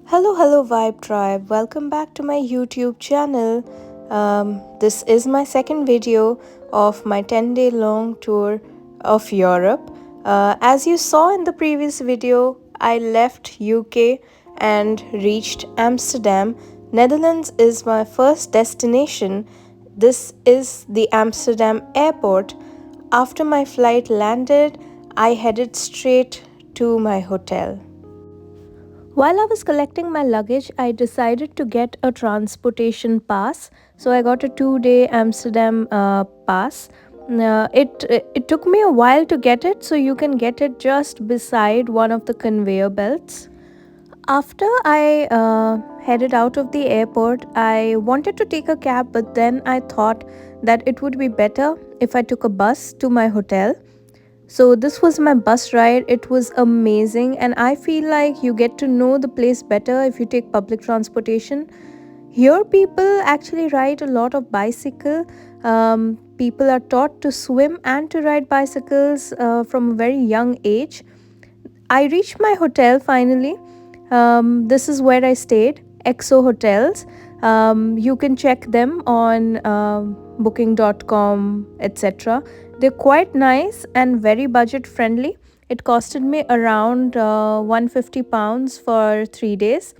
Hello, Vibe Tribe. Welcome back to my YouTube channel. This is my second video of my 10-day long tour of Europe. As you saw in the previous video, I left UK and reached Amsterdam. Netherlands is my first destination. This is the Amsterdam airport. After my flight landed, I headed straight to my hotel. While I was collecting my luggage, I decided to get a transportation pass. So I got a 2-day Amsterdam pass. It took me a while to get it, so you can get it just beside one of the conveyor belts. After I headed out of the airport, I wanted to take a cab, but then I thought that it would be better if I took a bus to my hotel. So this was my bus ride. It was amazing, and I feel like you get to know the place better if you take public transportation. Here people actually ride a lot of bicycle. People are taught to swim and to ride bicycles from a very young age. I reached my hotel finally. This is where I stayed, EXO Hotels. You can check them on booking.com, etc. They're quite nice and very budget friendly. It costed me around £150 for 3 days.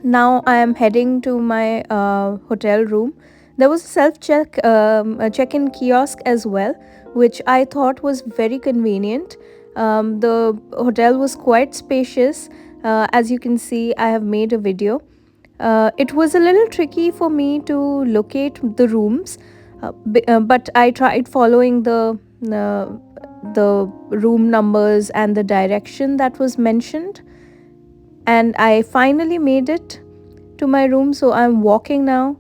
Now I am heading to my hotel room. There was a check-in kiosk as well, which I thought was very convenient. The hotel was quite spacious. As you can see, I have made a video. It was a little tricky for me to locate the rooms, but I tried following the room numbers and the direction that was mentioned, and I finally made it to my room. So I'm walking now.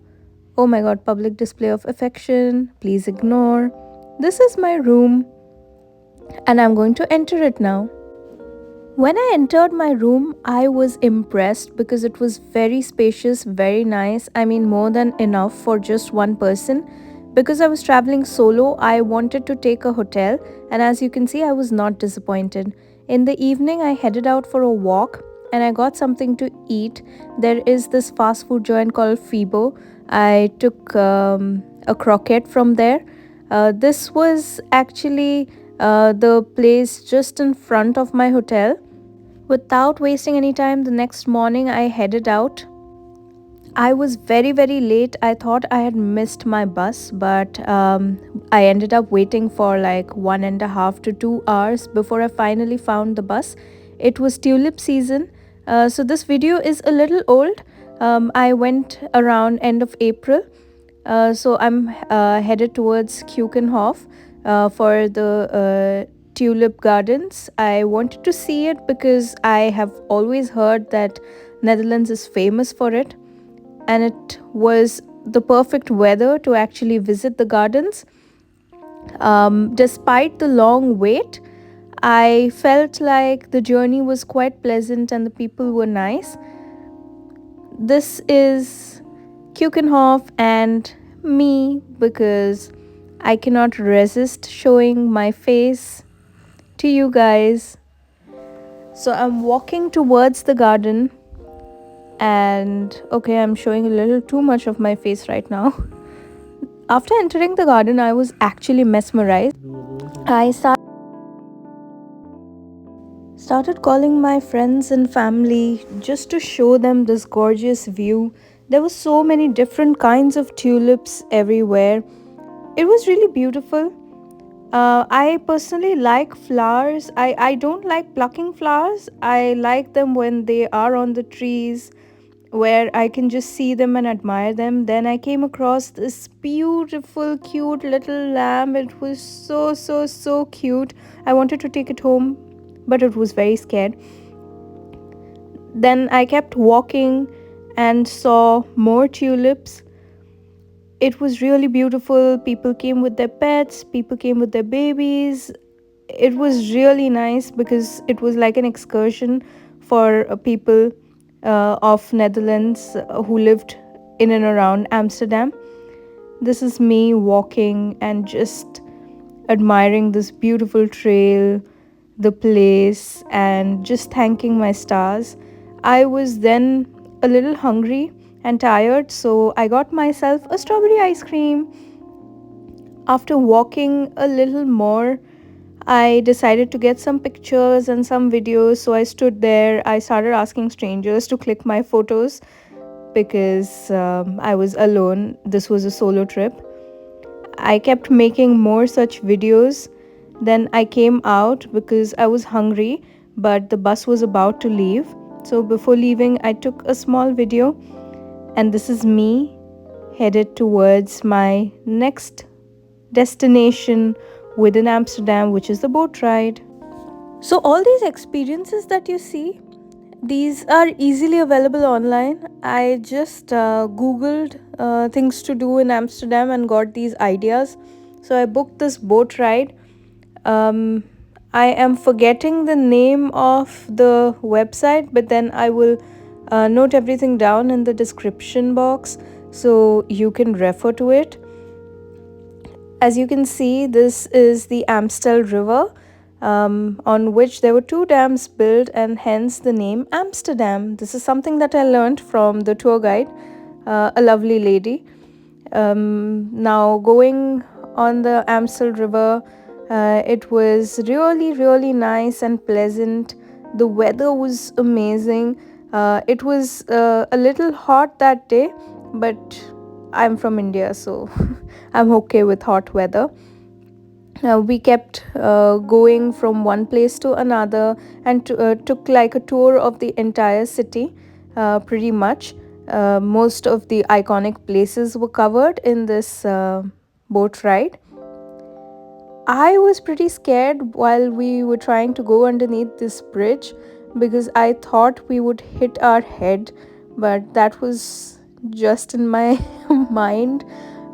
Oh my god, public display of affection. Please ignore. This is my room, and I'm going to enter it now. When I entered my room, I was impressed because it was very spacious, very nice. I mean, more than enough for just one person. Because I was traveling solo, I wanted to take a hotel, and as you can see, I was not disappointed. In the evening, I headed out for a walk and I got something to eat. There is this fast food joint called Fibo. I took a croquette from there. This was actually the place just in front of my hotel. Without wasting any time, the next morning I headed out. I was very late. I thought I had missed my bus, but I ended up waiting for like 1.5 to 2 hours before I finally found the bus. It was tulip season, so this video is a little old. I went around end of April, so I'm headed towards Keukenhof for the tulip gardens. I wanted to see it because I have always heard that Netherlands is famous for it, and it was the perfect weather to actually visit the gardens. Despite the long wait, I felt like the journey was quite pleasant and the people were nice. This is Keukenhof and me because I cannot resist showing my face to you guys. So I'm walking towards the garden, and okay, I'm showing a little too much of my face right now. After entering the garden, I was actually mesmerized. I started calling my friends and family just to show them this gorgeous view. There were so many different kinds of tulips everywhere. It was really beautiful. I personally like flowers. I don't like plucking flowers. I like them when they are on the trees, where I can just see them and admire them. Then I came across this beautiful, cute little lamb. It was so cute. I wanted to take it home, but it was very scared. Then I kept walking and saw more tulips. It was really beautiful. People came with their pets, people came with their babies. It was really nice because it was like an excursion for people of Netherlands who lived in and around Amsterdam. This is me walking and just admiring this beautiful trail, the place, and just thanking my stars. I was then a little hungry and tired, so I got myself a strawberry ice cream. After walking a little more, I decided to get some pictures and some videos. So I stood there. I started asking strangers to click my photos because I was alone. This was a solo trip. I kept making more such videos. Then I came out because I was hungry, but the bus was about to leave. So before leaving, I took a small video, and this is me headed towards my next destination within Amsterdam, which is the boat ride. So, all these experiences that you see, these are easily available online. I just googled things to do in Amsterdam and got these ideas. So, I booked this boat ride. Um, I am forgetting the name of the website, but then I will note everything down in the description box so you can refer to it. As you can see, this is the Amstel River, on which there were two dams built, and hence the name Amsterdam. This is something that I learned from the tour guide, a lovely lady. Now, going on the Amstel River, it was really, really nice and pleasant. The weather was amazing. It was a little hot that day, but I'm from India, so I'm okay with hot weather. We kept going from one place to another and took like a tour of the entire city, pretty much. Most of the iconic places were covered in this boat ride. I was pretty scared while we were trying to go underneath this bridge because I thought we would hit our head, but that was just in my mind.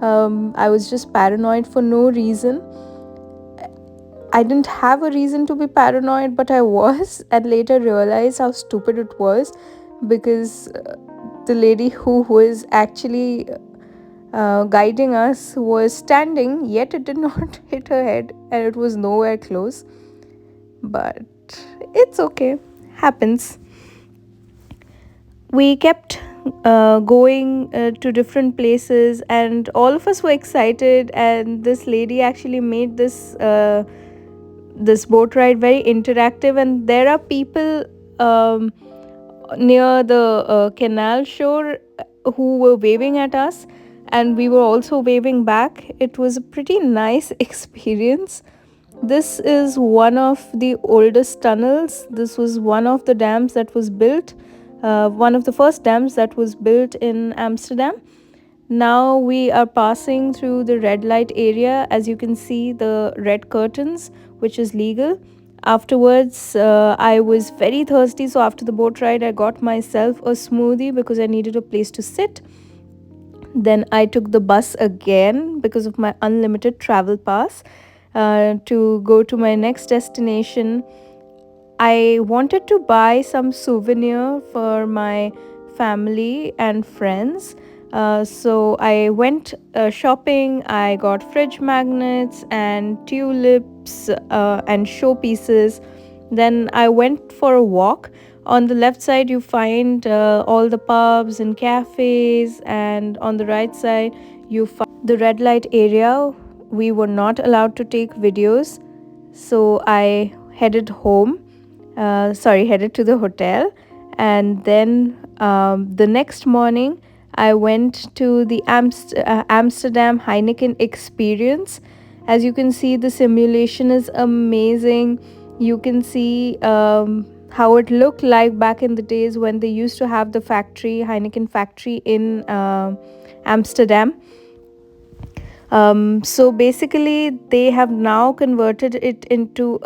I was just paranoid for no reason. I didn't have a reason to be paranoid, but I was, and later realized how stupid it was because the lady who was actually guiding us was standing, yet it did not hit her head and it was nowhere close. But it's okay, happens. We kept going to different places, and all of us were excited. And this lady actually made this boat ride very interactive, and there are people near the canal shore who were waving at us, and we were also waving back. It was a pretty nice experience. This is one of the oldest tunnels. This was one of the dams that was built, one of the first dams that was built in Amsterdam. Now we are passing through the red light area. As you can see, the red curtains, which is legal. Afterwards, I was very thirsty, so after the boat ride, I got myself a smoothie because I needed a place to sit. Then I took the bus again because of my unlimited travel pass to go to my next destination. I wanted to buy some souvenir for my family and friends. So I went shopping. I got fridge magnets and tulips and showpieces. Then I went for a walk. On the left side, you find all the pubs and cafes, and on the right side, you find the red light area. We were not allowed to take videos, so I headed home. Headed to the hotel, and then the next morning I went to the Amsterdam Heineken experience. As you can see, the simulation is amazing. You can see how it looked like back in the days when they used to have the factory, Heineken factory in Amsterdam. So basically, they have now converted it into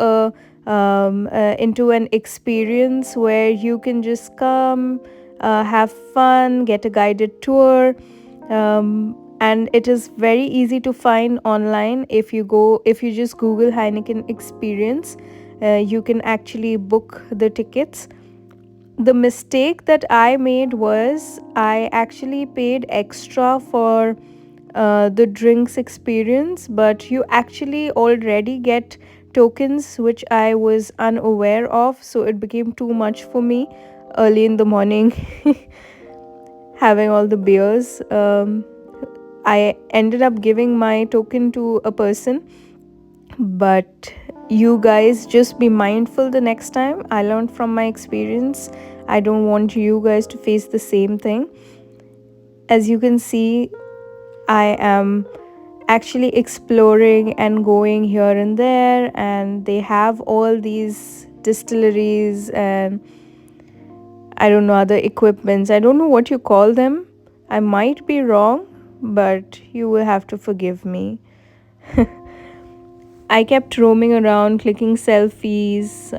an experience where you can just come, have fun, get a guided tour, and it is very easy to find online. If you just Google Heineken experience, you can actually book the tickets. The mistake that I made was I actually paid extra for the drinks experience, but you actually already get tokens which I was unaware of, so it became too much for me early in the morning having all the beers. I ended up giving my token to a person, but you guys just be mindful the next time. I learned from my experience. I don't want you guys to face the same thing. As you can see, I am actually exploring and going here and there, and they have all these distilleries and I don't know other equipments. I don't know what you call them. I might be wrong, but you will have to forgive me. I kept roaming around, clicking selfies,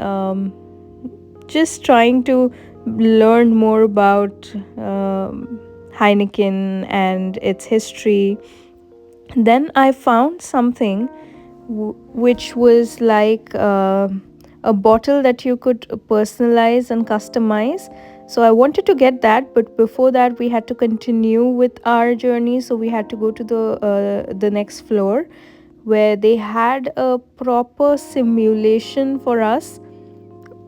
just trying to learn more about Heineken and its history. Then I found something which was like a bottle that you could personalize and customize. So I wanted to get that, but before that we had to continue with our journey. So we had to go to the next floor where they had a proper simulation for us.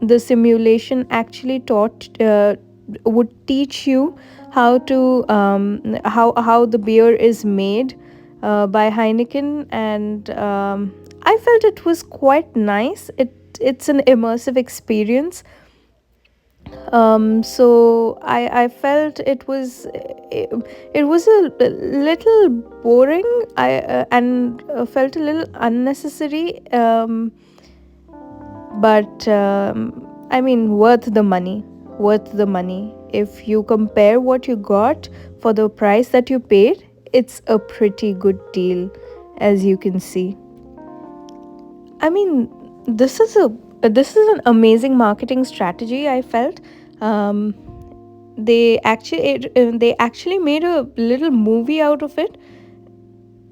The simulation actually taught would teach you how to how the beer is made by Heineken, and I felt it was quite nice. It's an immersive experience. So I felt it was a little boring. I and felt a little unnecessary. But I mean, worth the money. Worth the money. If you compare what you got for the price that you paid, it's a pretty good deal, as you can see. I mean, this is an amazing marketing strategy. I felt um, they actually made a little movie out of it,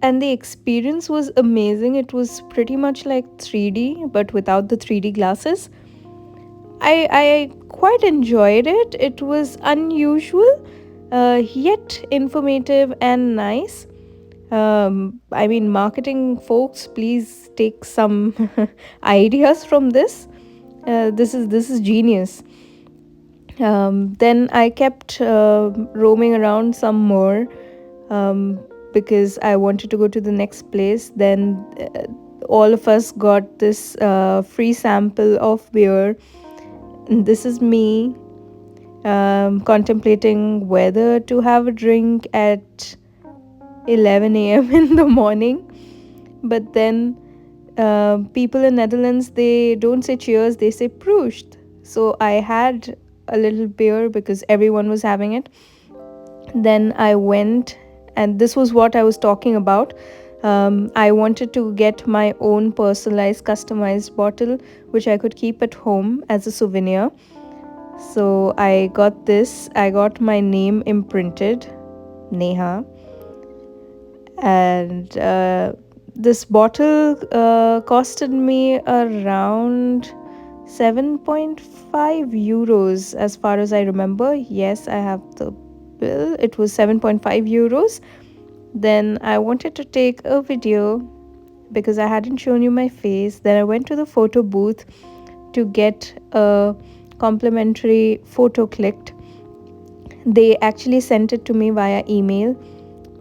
and the experience was amazing. It was pretty much like 3D, but without the 3D glasses. I quite enjoyed it. It was unusual, yet informative and nice. I mean, marketing folks, please take some ideas from this. This is genius. Then I kept roaming around some more um, because I wanted to go to the next place. Then all of us got this free sample of beer. And this is me contemplating whether to have a drink at 11 a.m. in the morning. But then people in Netherlands, they don't say cheers, they say proost. So I had a little beer because everyone was having it. Then I went, and this was what I was talking about. I wanted to get my own personalized, customized bottle, which I could keep at home as a souvenir. So I got this. I got my name imprinted, Neha, and this bottle costed me around 7.5 euros, as far as I remember. Yes, I have the bill. It was 7.5 euros. Then I wanted to take a video because I hadn't shown you my face. Then I went to the photo booth to get a complimentary photo clicked. They actually sent it to me via email.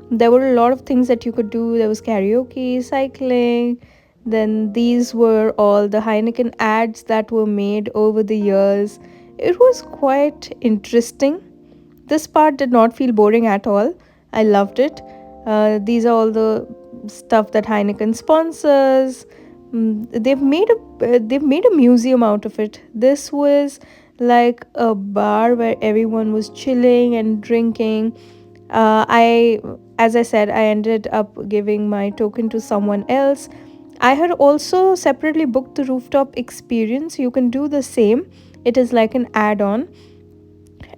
There were a lot of things that you could do. There was karaoke, cycling. Then these were all the Heineken ads that were made over the years. It was quite interesting. This part did not feel boring at all. I loved it. These are all the stuff that Heineken sponsors. They've made a museum out of it. This was like a bar where everyone was chilling and drinking. As I said, I ended up giving my token to someone else. I had also separately booked the rooftop experience. You can do the same. It is like an add-on.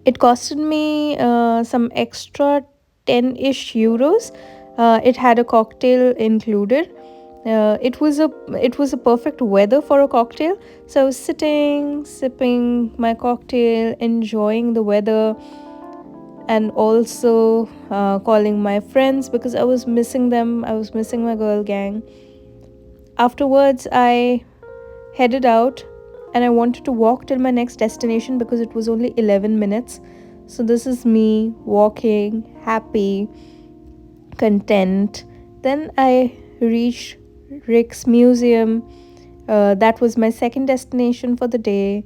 It costed me some extra 10-ish euros. It had a cocktail included. It was a perfect weather for a cocktail. So I was sitting, sipping my cocktail, enjoying the weather. and also calling my friends because I was missing them. I was missing my girl gang. Afterwards, I headed out and I wanted to walk till my next destination because it was only 11 minutes. So, this is me walking, happy, content. Then I reached Rick's Museum. That was my second destination for the day.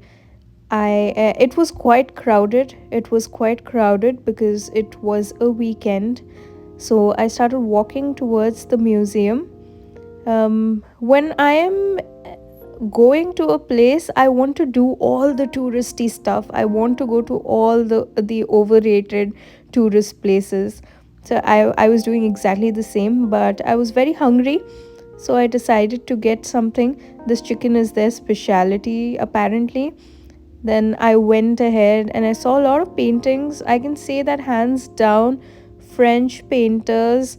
It was quite crowded. It was quite crowded because it was a weekend. So I started walking towards the museum. When I am going to a place, I want to do all the touristy stuff. I want to go to all the overrated tourist places. So I was doing exactly the same, but I was very hungry, so I decided to get something. This chicken is their specialty apparently. Then I went ahead and I saw a lot of paintings. I can say that hands down, French painters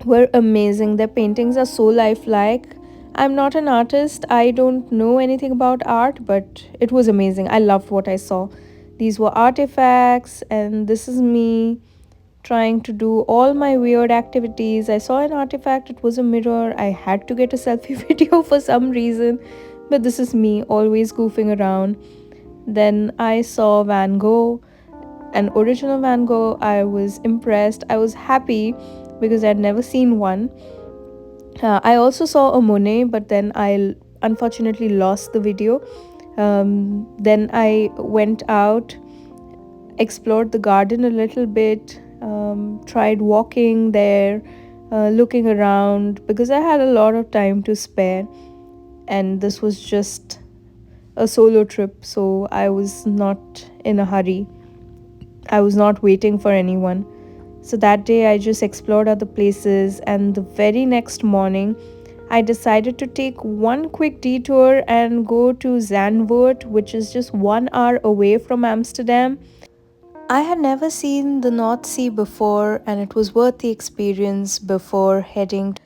were amazing. Their paintings are so lifelike. I'm not an artist, I don't know anything about art, but it was amazing. I loved what I saw. These were artifacts, and this is me trying to do all my weird activities. I saw an artifact, it was a mirror. I had to get a selfie video for some reason, but this is me always goofing around. Then I saw Van Gogh, an original Van Gogh. I was impressed. I was happy because I'd never seen one. I also saw a Monet, but then I unfortunately lost the video. Then I went out, explored the garden a little bit, tried walking there, looking around because I had a lot of time to spare, and this was just a solo trip, so I was not in a hurry. I was not waiting for anyone. So that day I just explored other places, and the very next morning I decided to take one quick detour and go to Zandvoort, which is just 1 hour away from Amsterdam. I had never seen the North Sea before, and it was worth the experience before heading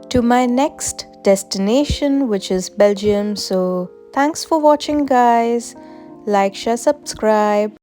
to my next destination, which is Belgium. So, thanks for watching, guys. Like, share, subscribe.